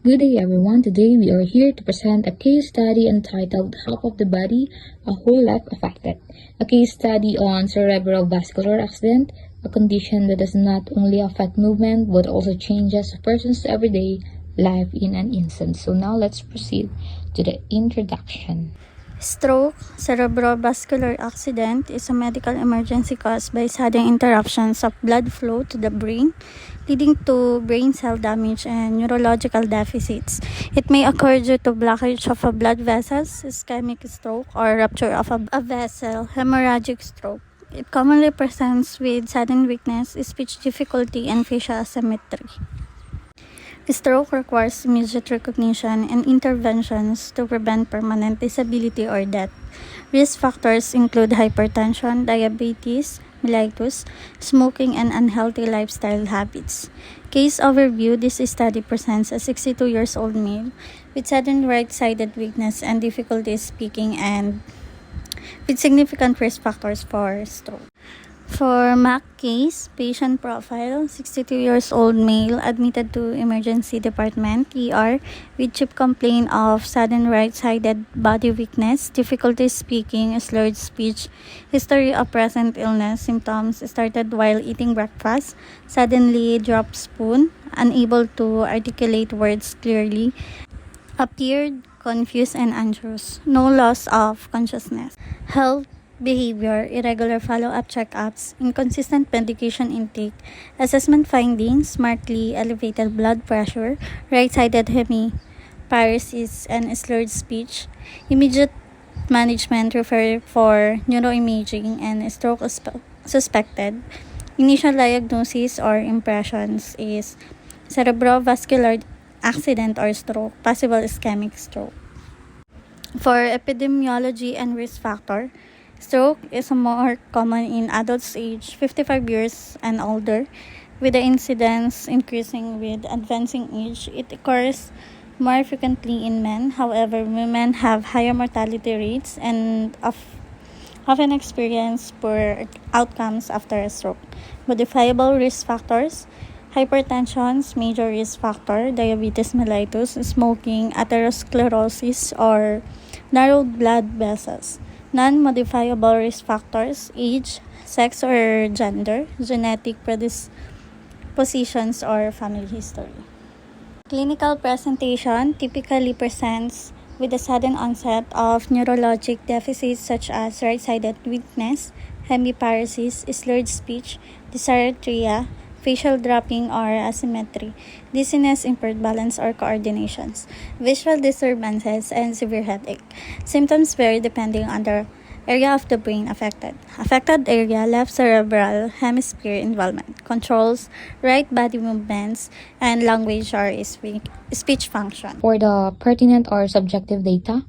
Good day everyone, today we are here to present a case study entitled Half of the Body, a Whole Life Affected. A case study on cerebral vascular accident, a condition that does not only affect movement but also changes a person's everyday life in an instant. So now let's proceed to the introduction. Stroke, cerebrovascular accident, is a medical emergency caused by sudden interruptions of blood flow to the brain, leading to brain cell damage and neurological deficits. It may occur due to blockage of a blood vessels, ischemic stroke, or rupture of a vessel, hemorrhagic stroke. It commonly presents with sudden weakness, speech difficulty, and facial asymmetry. Stroke requires immediate recognition and interventions to prevent permanent disability or death. Risk factors include hypertension, diabetes, mellitus, smoking, and unhealthy lifestyle habits. Case overview: this study presents a 62 years old male with sudden right-sided weakness and difficulty speaking and with significant risk factors for stroke. For MAC case, patient profile, 62 years old male admitted to emergency department, ER, with chief complaint of sudden right-sided body weakness, difficulty speaking, slurred speech, history of present illness, symptoms started while eating breakfast, suddenly dropped spoon, unable to articulate words clearly, appeared confused and anxious, no loss of consciousness. Health behavior, irregular follow-up checkups, inconsistent medication intake, assessment findings, markedly elevated blood pressure, right-sided hemiparesis, and slurred speech. Immediate management referred for neuroimaging and stroke suspected. Initial diagnosis or impressions is cerebrovascular accident or stroke, possible ischemic stroke. For epidemiology and risk factor, stroke is more common in adults aged 55 years and older, with the incidence increasing with advancing age. It occurs more frequently in men. However, women have higher mortality rates and often experience poor outcomes after a stroke. Modifiable risk factors: hypertension, major risk factor, diabetes mellitus, smoking, atherosclerosis, or narrowed blood vessels. Non-modifiable risk factors: age, sex or gender, genetic predispositions, or family history. Clinical presentation typically presents with a sudden onset of neurologic deficits such as right-sided weakness, hemiparesis, slurred speech, dysarthria, facial dropping or asymmetry, dizziness, impaired balance or coordinations, visual disturbances, and severe headache. Symptoms vary depending on the area of the brain affected. Affected area: left cerebral hemisphere involvement, controls right body movements, and language or speech function. For the pertinent or subjective data,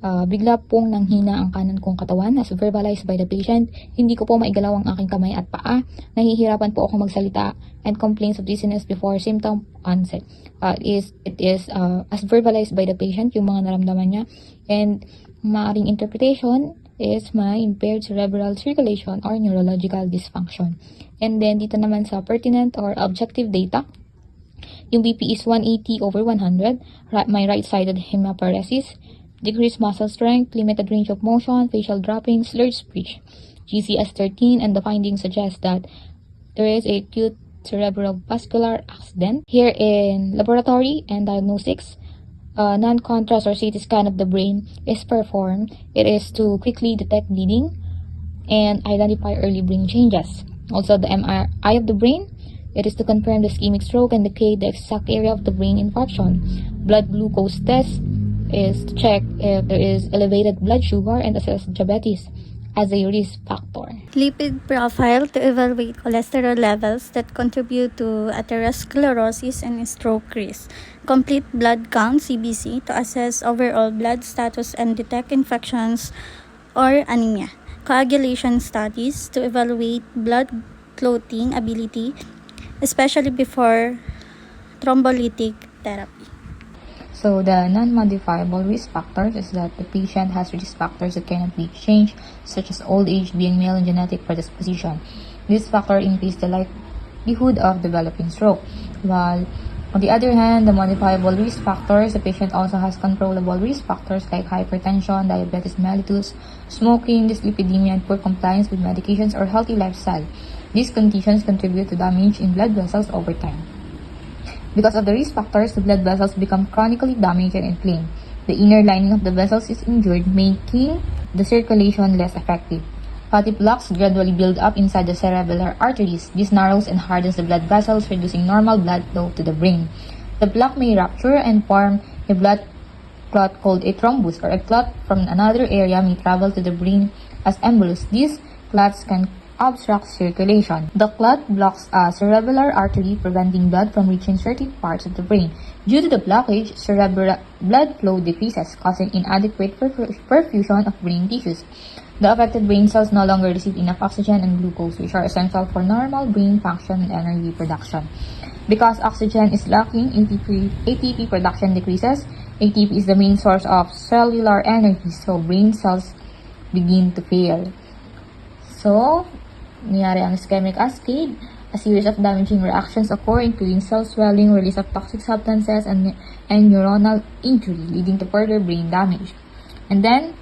bigla pong nanghina ang kanan kong katawan as verbalized by the patient. Hindi ko po maigalaw ang aking kamay at paa. Nahihirapan po ako magsalita and complaints of dizziness before symptom onset. It is as verbalized by the patient, yung mga naramdaman niya. And maaring interpretation is may impaired cerebral circulation or neurological dysfunction. And then dito naman sa pertinent or objective data, yung BP is 180/100, may right-sided hemiparesis, decreased muscle strength, limited range of motion, facial dropping, slurred speech, GCS 13, and the findings suggest that there is a acute cerebrovascular accident. Here in laboratory and diagnostics, non-contrast or CT scan of the brain is performed. It is to quickly detect bleeding and identify early brain changes. Also, the MRI of the brain, it is to confirm the ischemic stroke and locate the exact area of the brain infarction. Blood glucose test is to check if there is elevated blood sugar and assess diabetes as a risk factor. Lipid profile to evaluate cholesterol levels that contribute to atherosclerosis and stroke risk. Complete blood count (CBC) to assess overall blood status and detect infections or anemia. Coagulation studies to evaluate blood clotting ability, especially before thrombolytic therapy. So the non-modifiable risk factors is that the patient has risk factors that cannot be changed, such as old age, being male, and genetic predisposition. This factor increase the likelihood of developing stroke, while On the other hand, the modifiable risk factors, the patient also has controllable risk factors like hypertension, diabetes mellitus, smoking, dyslipidemia, and poor compliance with medications or healthy lifestyle. These conditions contribute to damage in blood vessels over time. Because of the risk factors, the blood vessels become chronically damaged and inflamed. The inner lining of the vessels is injured, making the circulation less effective. Fatty plaques gradually build up inside the cerebellar arteries. This narrows and hardens the blood vessels, reducing normal blood flow to the brain. The plaque may rupture and form a blood clot called a thrombus, or a clot from another area may travel to the brain as embolus. These clots can obstruct circulation. The clot blocks a cerebellar artery, preventing blood from reaching certain parts of the brain. Due to the blockage, cerebral blood flow decreases, causing inadequate perfusion of brain tissues. The affected brain cells no longer receive enough oxygen and glucose, which are essential for normal brain function and energy production. Because oxygen is lacking, ATP production decreases. ATP is the main source of cellular energy, so brain cells begin to fail. So, nangyari ang ischemic cascade. A series of damaging reactions occur, including cell swelling, release of toxic substances, and neuronal injury, leading to further brain damage. And then,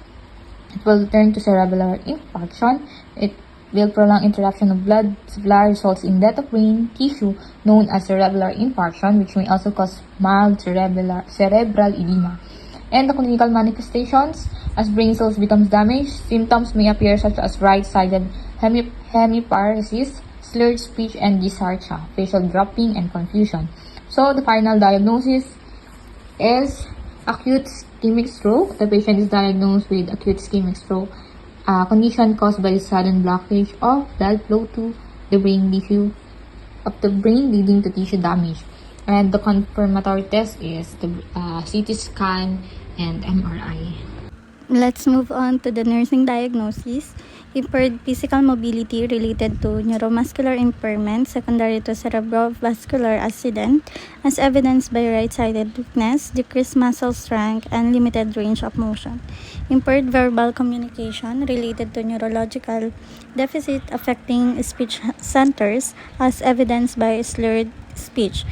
it will turn to cerebellar infarction. It will prolong interruption of blood supply, results in death of brain tissue known as cerebellar infarction, which may also cause mild cerebral edema. And the clinical manifestations, as brain cells becomes damaged, symptoms may appear such as right-sided hemiparesis, slurred speech and dysarthria, facial dropping, and confusion. So the final diagnosis is acute ischemic stroke. The patient is diagnosed with acute ischemic stroke, a condition caused by sudden blockage of blood flow to the brain tissue of the brain, leading to tissue damage. And the confirmatory test is the CT scan and MRI. Let's move on to the nursing diagnosis. Impaired physical mobility related to neuromuscular impairment secondary to cerebrovascular accident, as evidenced by right-sided weakness, decreased muscle strength, and limited range of motion. Impaired verbal communication related to neurological deficit affecting speech centers, as evidenced by slurred speech,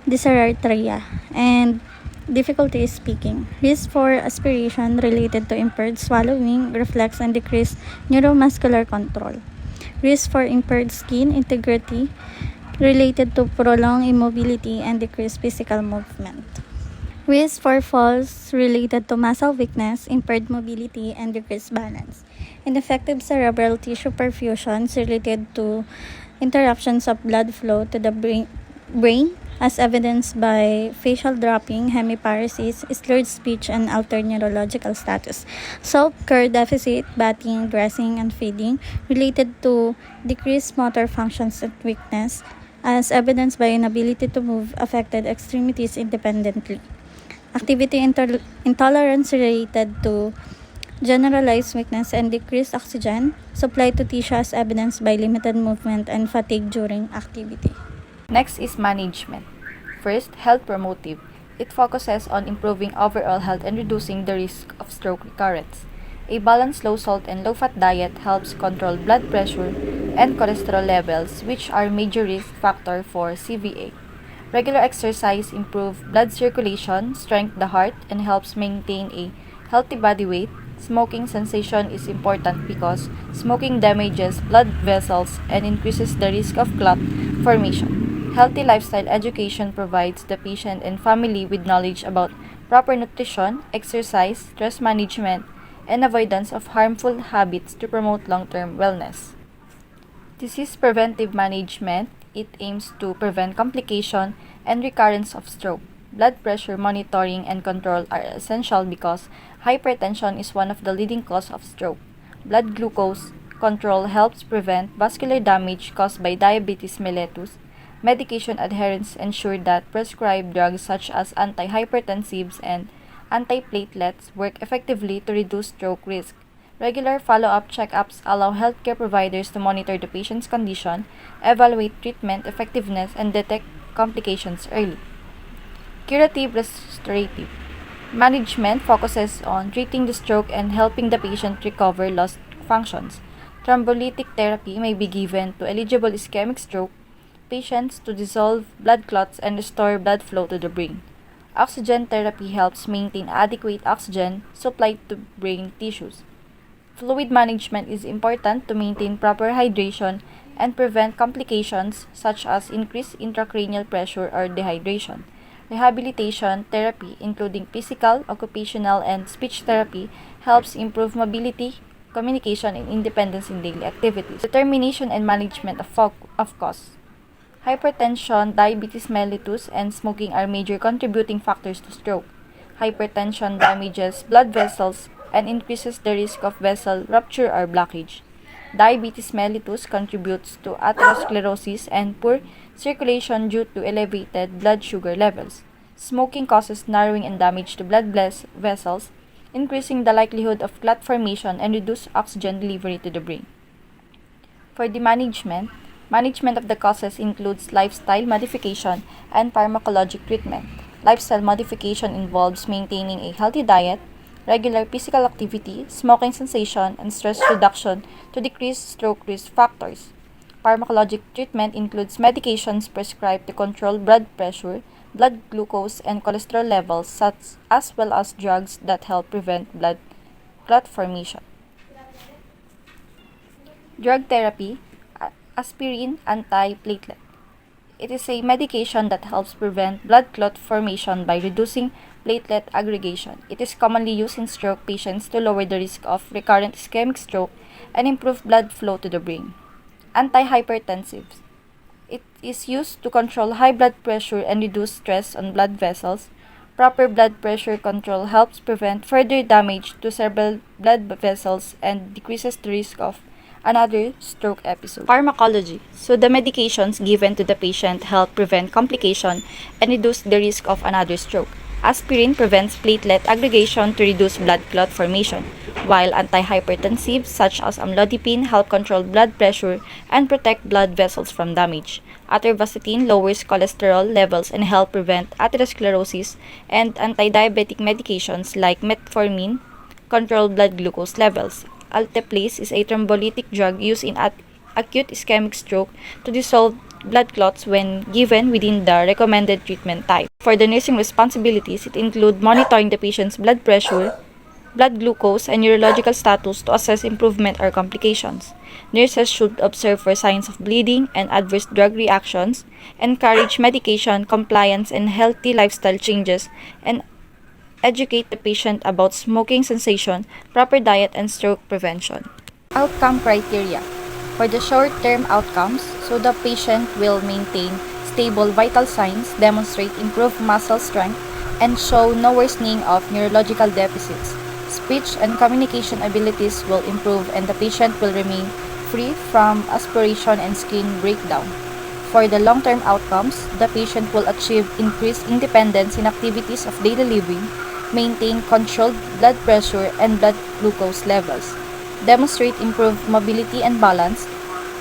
dysarthria, and difficulty speaking. Risk for aspiration related to impaired swallowing, reflex, and decreased neuromuscular control. Risk for impaired skin integrity related to prolonged immobility and decreased physical movement. Risk for falls related to muscle weakness, impaired mobility, and decreased balance. Ineffective cerebral tissue perfusions related to interruptions of blood flow to the brain, as evidenced by facial dropping, hemiparesis, slurred speech, and altered neurological status. Self-care deficit, bathing, dressing, and feeding related to decreased motor functions and weakness, as evidenced by inability to move affected extremities independently. Activity intolerance related to generalized weakness and decreased oxygen supply to tissue, as evidenced by limited movement and fatigue during activity. Next is management. First, health promotive. It focuses on improving overall health and reducing the risk of stroke recurrence. A balanced low salt and low fat diet helps control blood pressure and cholesterol levels, which are major risk factor for CVA. Regular exercise improves blood circulation, strengthens the heart, and helps maintain a healthy body weight. Smoking cessation is important because smoking damages blood vessels and increases the risk of clot formation. Healthy lifestyle education provides the patient and family with knowledge about proper nutrition, exercise, stress management, and avoidance of harmful habits to promote long-term wellness. Disease preventive management. It aims to prevent complication and recurrence of stroke. Blood pressure monitoring and control are essential because hypertension is one of the leading causes of stroke. Blood glucose control helps prevent vascular damage caused by diabetes mellitus. Medication adherence ensure that prescribed drugs such as antihypertensives and antiplatelets work effectively to reduce stroke risk. Regular follow-up checkups allow healthcare providers to monitor the patient's condition, evaluate treatment effectiveness, and detect complications early. Curative restorative management focuses on treating the stroke and helping the patient recover lost functions. Thrombolytic therapy may be given to eligible ischemic stroke patients to dissolve blood clots and restore blood flow to the brain. Oxygen therapy helps maintain adequate oxygen supply to brain tissues. Fluid management is important to maintain proper hydration and prevent complications such as increased intracranial pressure or dehydration. Rehabilitation therapy, including physical, occupational, and speech therapy, helps improve mobility, communication, and independence in daily activities. Determination and management of cause. Hypertension, diabetes mellitus, and smoking are major contributing factors to stroke. Hypertension damages blood vessels and increases the risk of vessel rupture or blockage. Diabetes mellitus contributes to atherosclerosis and poor circulation due to elevated blood sugar levels. Smoking causes narrowing and damage to blood vessels, increasing the likelihood of clot formation and reduced oxygen delivery to the brain. For the management of the causes includes lifestyle modification and pharmacologic treatment. Lifestyle modification involves maintaining a healthy diet, regular physical activity, smoking cessation, and stress reduction to decrease stroke risk factors. Pharmacologic treatment includes medications prescribed to control blood pressure, blood glucose, and cholesterol levels, as well as drugs that help prevent blood clot formation. Drug therapy, aspirin antiplatelet. It is a medication that helps prevent blood clot formation by reducing platelet aggregation. It is commonly used in stroke patients to lower the risk of recurrent ischemic stroke and improve blood flow to the brain. Antihypertensives. It is used to control high blood pressure and reduce stress on blood vessels. Proper blood pressure control helps prevent further damage to several blood vessels and decreases the risk of another stroke episode. Pharmacology. So the medications given to the patient help prevent complication and reduce the risk of another stroke. Aspirin prevents platelet aggregation to reduce blood clot formation, while antihypertensives such as amlodipine help control blood pressure and protect blood vessels from damage. Atorvastatin lowers cholesterol levels and help prevent atherosclerosis, and anti-diabetic medications like metformin control blood glucose levels. Alteplase is a thrombolytic drug used in acute ischemic stroke to dissolve blood clots when given within the recommended treatment type. For the nursing responsibilities, it includes monitoring the patient's blood pressure, blood glucose, and neurological status to assess improvement or complications. Nurses should observe for signs of bleeding and adverse drug reactions, encourage medication compliance and healthy lifestyle changes, and educate the patient about smoking cessation, proper diet, and stroke prevention. Outcome criteria. For the short-term outcomes, so the patient will maintain stable vital signs, demonstrate improved muscle strength, and show no worsening of neurological deficits. Speech and communication abilities will improve and the patient will remain free from aspiration and skin breakdown. For the long-term outcomes, the patient will achieve increased independence in activities of daily living, maintain controlled blood pressure and blood glucose levels, demonstrate improved mobility and balance.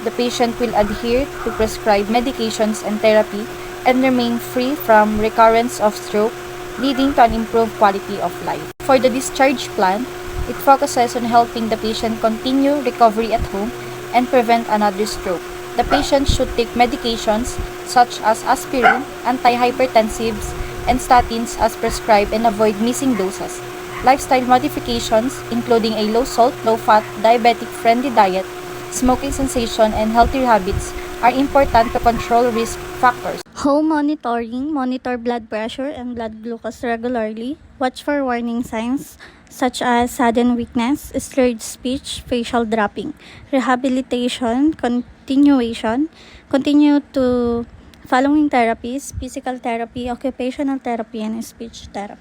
The patient will adhere to prescribed medications and therapy and remain free from recurrence of stroke, leading to an improved quality of life. For the discharge plan, it focuses on helping the patient continue recovery at home and prevent another stroke. The patient should take medications such as aspirin, antihypertensives, and statins as prescribed and avoid missing doses. Lifestyle modifications, including a low-salt, low-fat, diabetic-friendly diet, smoking cessation, and healthy habits, are important to control risk factors. Home monitoring, monitor blood pressure and blood glucose regularly. Watch for warning signs such as sudden weakness, slurred speech, facial dropping. Rehabilitation, continuation. Continue to following therapies, physical therapy, occupational therapy, and speech therapy.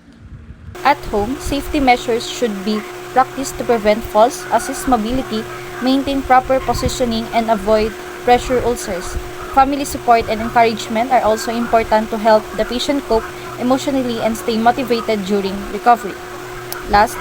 At home, safety measures should be practiced to prevent falls, assist mobility, maintain proper positioning, and avoid pressure ulcers. Family support and encouragement are also important to help the patient cope emotionally and stay motivated during recovery. Last,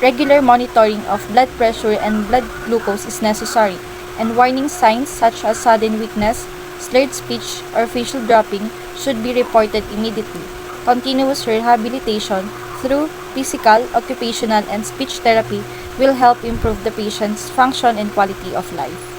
regular monitoring of blood pressure and blood glucose is necessary, and warning signs such as sudden weakness, slurred speech, or facial dropping should be reported immediately. Continuous rehabilitation through physical, occupational, and speech therapy will help improve the patient's function and quality of life.